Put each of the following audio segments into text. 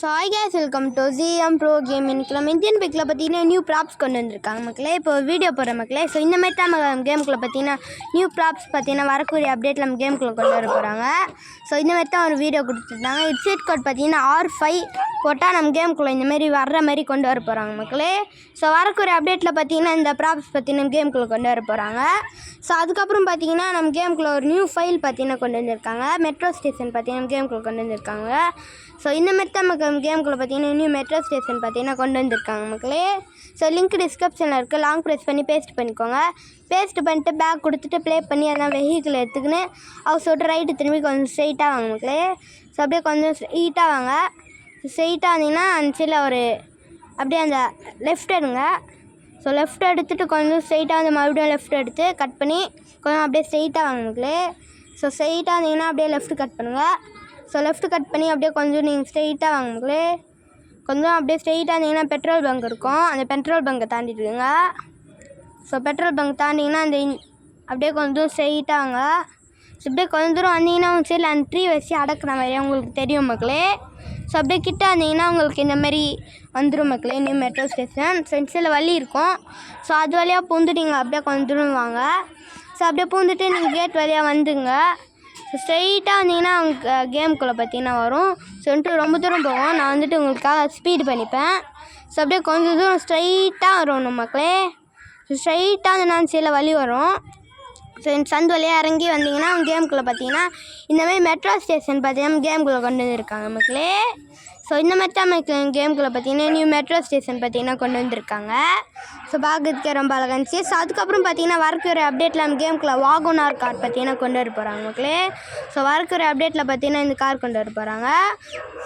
So hi guys, welcome to GM bro game. இன்றைக்கி நம்ம Indian பைக்கில் பார்த்தீங்கன்னா நியூ ப்ராப்ஸ் கொண்டு வந்திருக்காங்க மக்களே. இப்போ வீடியோ போடுற மக்களே. ஸோ இந்த மாதிரி தான் நம்ம கேமுக்குள்ளே பார்த்தீங்கன்னா நியூ ப்ராப்ஸ் பார்த்தீங்கன்னா வரக்கூடிய அப்டேட் நம்ம கேமுக்குள்ளே கொண்டு வர போகிறாங்க. ஸோ இந்த மாதிரி தான் ஒரு வீடியோ கொடுத்துருந்தாங்க. இட்ஸெட் கோட் பார்த்தீங்கன்னா R5 போட்டால் நம்ம கேமுக்குள்ளே இந்தமாரி வர்ற மாதிரி கொண்டு வர போகிறாங்க மக்களே. ஸோ வரக்கூடிய அப்டேட்டில் பார்த்தீங்கன்னா இந்த ப்ராப்ஸ் பார்த்தீங்கன்னா கேமுக்குள்ளே கொண்டு வர போகிறாங்க. ஸோ அதுக்கப்புறம் பார்த்தீங்கன்னா நம்ம கேமுக்குள்ளே ஒரு நியூ ஃபைல் பார்த்தீங்கன்னா கொண்டு வந்திருக்காங்க. மெட்ரோ ஸ்டேஷன் பார்த்தீங்கன்னா கேமுக்குள்ளே கொண்டு வந்திருக்காங்க. ஸோ இந்த மாதிரி தான் நமக்கு கேமுக்குள்ளே பார்த்தீங்கன்னா நியூ மெட்ரோ ஸ்டேஷன் பார்த்தீங்கன்னா கொண்டு வந்திருக்காங்க மக்களே. ஸோ லிங்க் டிஸ்கிரிப்ஷனில் இருக்குது, லாங் ப்ரெஸ் பண்ணி பேஸ்ட் பண்ணிக்கோங்க. பேஸ்ட் பண்ணிட்டு பேக் கொடுத்துட்டு ப்ளே பண்ணி அதெல்லாம் வெஹிக்கிள் எடுத்துக்கின்னு ஹவுஸ் விட்டு ரைட்டு திரும்பி கொஞ்சம் ஸ்ட்ரெயிட்டாக வாங்க மக்களே. ஸோ அப்படியே கொஞ்சம் ஸ்ட்ரெயிட்டாக வாங்க. ஸ்ட்ரெயிட்டாக வந்தீங்கன்னா அந்த சைடில் ஒரு அப்படியே அந்த லெஃப்ட் எடுங்க. ஸோ லெஃப்ட் எடுத்துகிட்டு கொஞ்சம் ஸ்ட்ரெயிட்டாக வந்து மறுபடியும் லெஃப்ட் எடுத்து கட் பண்ணி கொஞ்சம் அப்படியே ஸ்ட்ரெயிட்டாக வாங்க மக்களே. ஸோ ஸ்ட்ரெயிட்டாக வந்தீங்கன்னா அப்படியே லெஃப்ட் கட் பண்ணுங்கள். ஸோ லெஃப்ட் கட் பண்ணி அப்படியே கொஞ்சம் நீங்கள் ஸ்ட்ரெயிட்டாக வாங்க மக்களே. கொஞ்சம் அப்படியே ஸ்ட்ரெயிட்டாக இருந்தீங்கன்னா பெட்ரோல் பங்க் இருக்கும், அந்த பெட்ரோல் பங்கை தாண்டிட்டுருங்க. ஸோ பெட்ரோல் பங்க் தாண்டிங்கன்னா அந்த அப்படியே கொஞ்சம் ஸ்ட்ரெயிட்டாக வாங்க. ஸோ அப்படியே கொஞ்சம் தூரம் வந்தீங்கன்னா உங்கள் சைடில் அந்த ட்ரீ வச்சு அடக்கிற மாதிரியே உங்களுக்கு தெரியும் மக்களே. ஸோ அப்படியே கிட்ட வந்தீங்கன்னா உங்களுக்கு இந்தமாரி வந்துடும் மக்களே நியூ மெட்ரோ ஸ்டேஷன். ஃப்ரெண்ட்ஸில் வழி இருக்கும். ஸோ அது வழியாக பூந்துட்டு நீங்கள் அப்படியே கொஞ்சம் தூரம் வாங்க. ஸோ அப்படியே பூந்துட்டு நீங்கள் கேட் வழியாக வந்துங்க. ஸோ ஸ்ட்ரெயிட்டாக வந்தீங்கன்னா அவங்க கேமுக்குள்ளே பார்த்தீங்கன்னா வரும். ஸோ வந்துட்டு ரொம்ப தூரம் போகும். நான் வந்துட்டு உங்களுக்காக ஸ்பீடு பண்ணிப்பேன். ஸோ அப்படியே கொஞ்சம் தூரம் ஸ்ட்ரெயிட்டாக வரணும் மக்களே. ஸோ ஸ்ட்ரெயிட்டாக வந்து நான் சைடில் வழி வரும். ஸோ இந்த சந்து வழியாக இறங்கி வந்தீங்கன்னா அவங்க கேமுக்குள்ளே பார்த்தீங்கன்னா இந்தமாதிரி மெட்ரோ ஸ்டேஷன் பார்த்தீங்கன்னா கேமுக்குள்ளே கொண்டு வந்திருக்காங்க மக்களே. ஸோ இந்த மாதிரி தான் கேமுக்குள்ளே பார்த்தீங்கன்னா நியூ மெட்ரோ ஸ்டேஷன் பார்த்தீங்கன்னா கொண்டு வந்திருக்காங்க. ஸோ பார்க்கறதுக்கே ரொம்ப அழகாக இருந்துச்சு. ஸோ அதுக்கப்புறம் பார்த்தீங்கன்னா வரக்கூடிய அப்டேட்டில் நம்ம கேமுக்குள்ளே வாகனார் கார் பார்த்தீங்கன்னா கொண்டு வர போகிறாங்க மக்களே. ஸோ வரக்கூடிய அப்டேட்டில் பார்த்தீங்கன்னா இந்த கார் கொண்டு வர போகிறாங்க.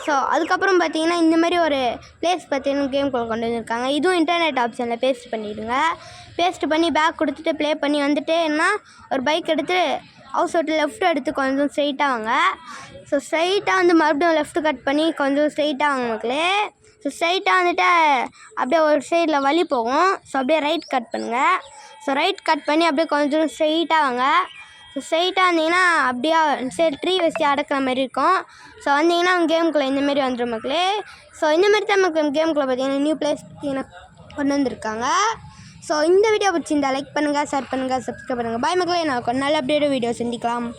ஸோ அதுக்கப்புறம் பார்த்தீங்கன்னா இந்தமாதிரி ஒரு பிளேஸ் பார்த்தீங்கன்னா கேமுக்குள்ளே கொண்டு வந்திருக்காங்க. இதுவும் இன்டர்நெட் ஆப்ஷனில் பேஸ்ட் பண்ணிவிடுங்க. பேஸ்ட் பண்ணி பேக் கொடுத்துட்டு ப்ளே பண்ணி வந்துட்டேன்னா ஒரு பைக் எடுத்து ஹவுஸ் விட்டு லெஃப்ட் எடுத்து கொஞ்சம் ஸ்ட்ரெயிட்டாக வாங்க. ஸோ ஸ்ட்ரெயிட்டாக வந்து மறுபடியும் லெஃப்ட் கட் பண்ணி கொஞ்சம் ஸ்ட்ரெயிட்டாக வாங்க மக்களே. ஸோ ஸ்ட்ரெயிட்டாக வந்துட்டு அப்படியே ஒரு சைடில் வழி போகும். ஸோ அப்படியே ரைட் கட் பண்ணுங்கள். ஸோ ரைட் கட் பண்ணி அப்படியே கொஞ்சம் ஸ்ட்ரெயிட்டாக வாங்க. ஸோ ஸ்ட்ரெயிட்டாக இருந்தீங்கன்னா அப்படியே சைடு ட்ரீ வச்சு அடக்கிற மாதிரி இருக்கும். ஸோ வந்தீங்கன்னா அவங்க கேமுக்குள்ளே இந்தமாரி வந்துடும் மக்களே. ஸோ இந்தமாரி தான் நமக்கு கேமுக்குள்ளே பார்த்தீங்கன்னா நியூ பிளேஸ் பார்த்தீங்கன்னா கொண்டு வந்திருக்காங்க. ஸோ இந்த வீடியோ பிடிச்சிருந்தா லைக் பண்ணுங்கள், ஷேர் பண்ணுங்கள், சப்ஸ்கிரைப் பண்ணுங்கள். பாய் மக்களே. நான் நல்ல அப்டேட் வீடியோ சந்திக்கலாம்.